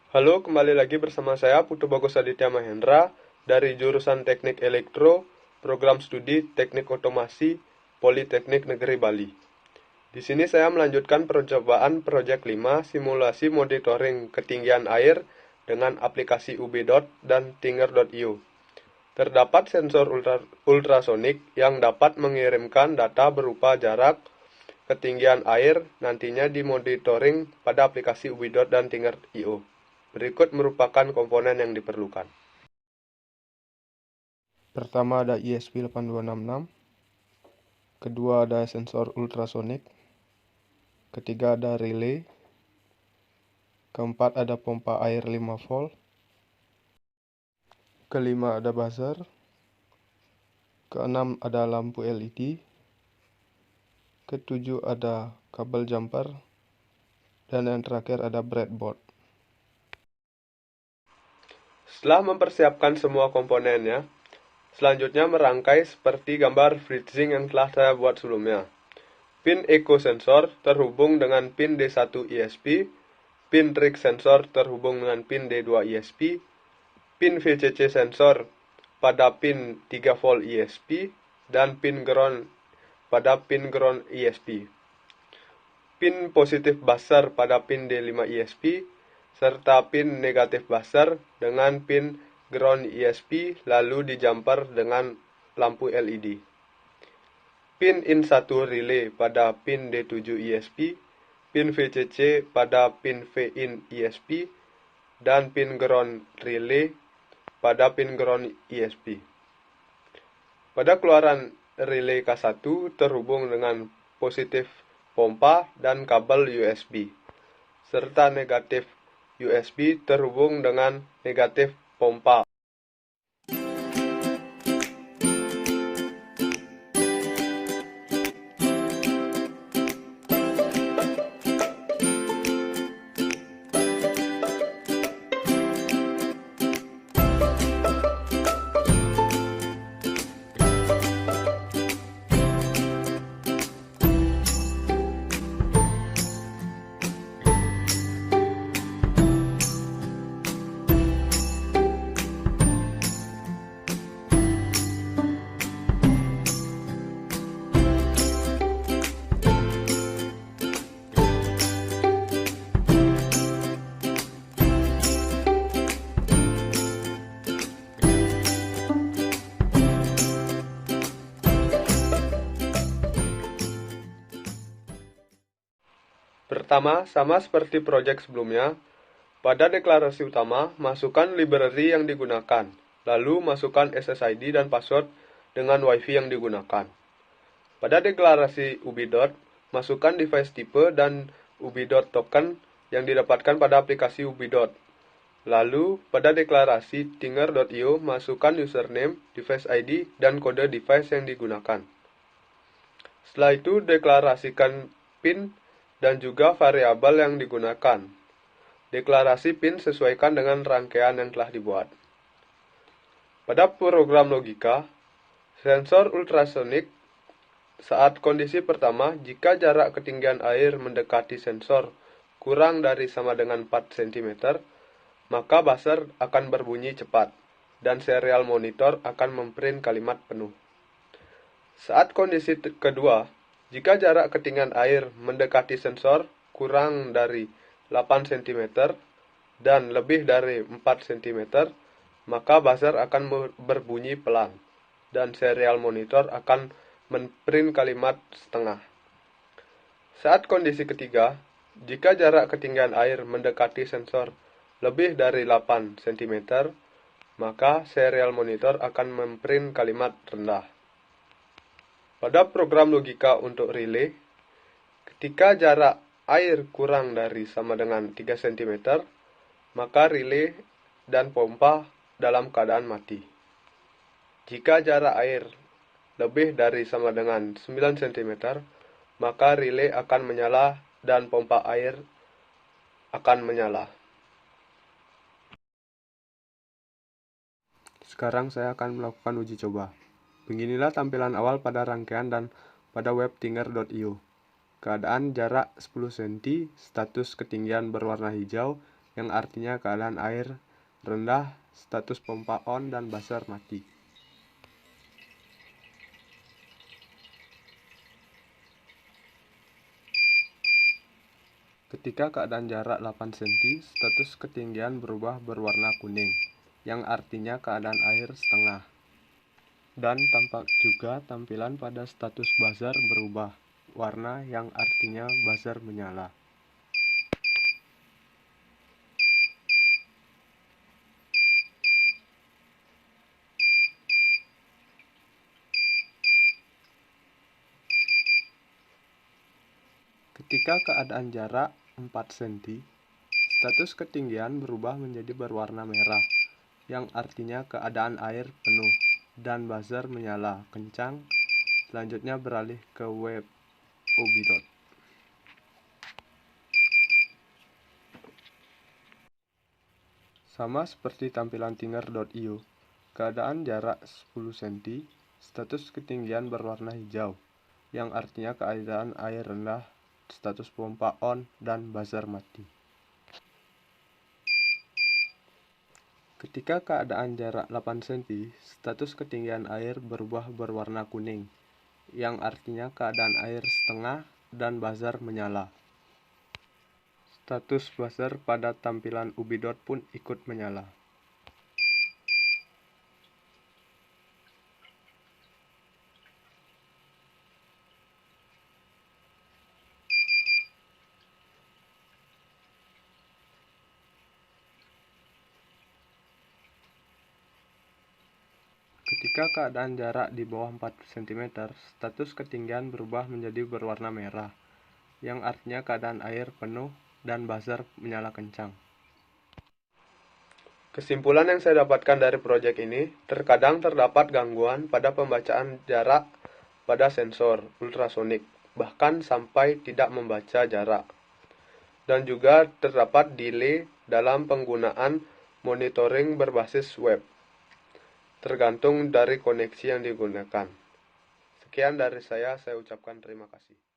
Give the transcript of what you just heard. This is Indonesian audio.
Halo, kembali lagi bersama saya Putu Bagus Aditya Mahendra dari jurusan Teknik Elektro, Program Studi Teknik Otomasi, Politeknik Negeri Bali. Di sini saya melanjutkan percobaan proyek 5 simulasi monitoring ketinggian air dengan aplikasi UB.dot dan Tinger.io. Terdapat sensor ultrasonik yang dapat mengirimkan data berupa jarak, ketinggian air nantinya dimonitoring pada aplikasi UB.dot dan Tinger.io. Berikut merupakan komponen yang diperlukan. Pertama ada ESP8266, kedua ada sensor ultrasonik, ketiga ada relay, keempat ada pompa air 5 volt, kelima ada buzzer, keenam ada lampu LED, ketujuh ada kabel jumper, dan yang terakhir ada breadboard. Setelah mempersiapkan semua komponennya, selanjutnya merangkai seperti gambar freezing yang telah saya buat sebelumnya. Pin echo sensor terhubung dengan pin D1 ESP, pin trig sensor terhubung dengan pin D2 ESP, pin VCC sensor pada pin 3 volt ESP, dan pin ground pada pin ground ESP. Pin positif buzzer pada pin D5 ESP, serta pin negatif buzzer dengan pin ground ESP lalu dijumper dengan lampu LED. Pin in1 relay pada pin D7 ESP, pin VCC pada pin V-in ESP, dan pin ground relay pada pin ground ESP. Pada keluaran relay K1 terhubung dengan positif pompa dan kabel USB, serta negatif USB terhubung dengan negatif pompa. Pertama, sama seperti proyek sebelumnya, pada deklarasi utama, masukkan library yang digunakan, lalu masukkan SSID dan password dengan WiFi yang digunakan. Pada deklarasi UB.dot, masukkan device tipe dan UB.dot token yang didapatkan pada aplikasi UB.dot. Lalu, pada deklarasi Tinger.io, masukkan username, device ID, dan kode device yang digunakan. Setelah itu, deklarasikan PIN dan juga variabel yang digunakan. Deklarasi PIN sesuaikan dengan rangkaian yang telah dibuat. Pada program logika, sensor ultrasonik saat kondisi pertama, jika jarak ketinggian air mendekati sensor kurang dari sama dengan 4 cm, maka buzzer akan berbunyi cepat, dan serial monitor akan memprint kalimat penuh. Saat kondisi kedua, jika jarak ketinggian air mendekati sensor kurang dari 8 cm dan lebih dari 4 cm, maka buzzer akan berbunyi pelan, dan serial monitor akan memprint kalimat setengah. Saat kondisi ketiga, jika jarak ketinggian air mendekati sensor lebih dari 8 cm, maka serial monitor akan memprint kalimat rendah. Pada program logika untuk relay, ketika jarak air kurang dari sama dengan 3 cm, maka relay dan pompa dalam keadaan mati. Jika jarak air lebih dari sama dengan 9 cm, maka relay akan menyala dan pompa air akan menyala. Sekarang saya akan melakukan uji coba. Beginilah tampilan awal pada rangkaian dan pada web Tinger.io. Keadaan jarak 10 cm, status ketinggian berwarna hijau, yang artinya keadaan air rendah, status pompa on, dan buzzer mati. Ketika keadaan jarak 8 cm, status ketinggian berubah berwarna kuning, yang artinya keadaan air setengah. Dan tampak juga tampilan pada status buzzer berubah warna yang artinya buzzer menyala. Ketika keadaan jarak 4 cm, status ketinggian berubah menjadi berwarna merah, yang artinya keadaan air penuh, dan buzzer menyala kencang. Selanjutnya beralih ke web Ubidot. Sama seperti tampilan Tinger.io, keadaan jarak 10 cm, status ketinggian berwarna hijau, yang artinya keadaan air rendah, status pompa on, dan buzzer mati. Ketika keadaan jarak 8 cm, status ketinggian air berubah berwarna kuning, yang artinya keadaan air setengah, dan buzzer menyala. Status buzzer pada tampilan Ubidot pun ikut menyala. Ketika keadaan jarak di bawah 4 cm, status ketinggian berubah menjadi berwarna merah, yang artinya keadaan air penuh, dan buzzer menyala kencang. Kesimpulan yang saya dapatkan dari proyek ini, terkadang terdapat gangguan pada pembacaan jarak pada sensor ultrasonik, bahkan sampai tidak membaca jarak. Dan juga terdapat delay dalam penggunaan monitoring berbasis web, tergantung dari koneksi yang digunakan. Sekian dari saya ucapkan terima kasih.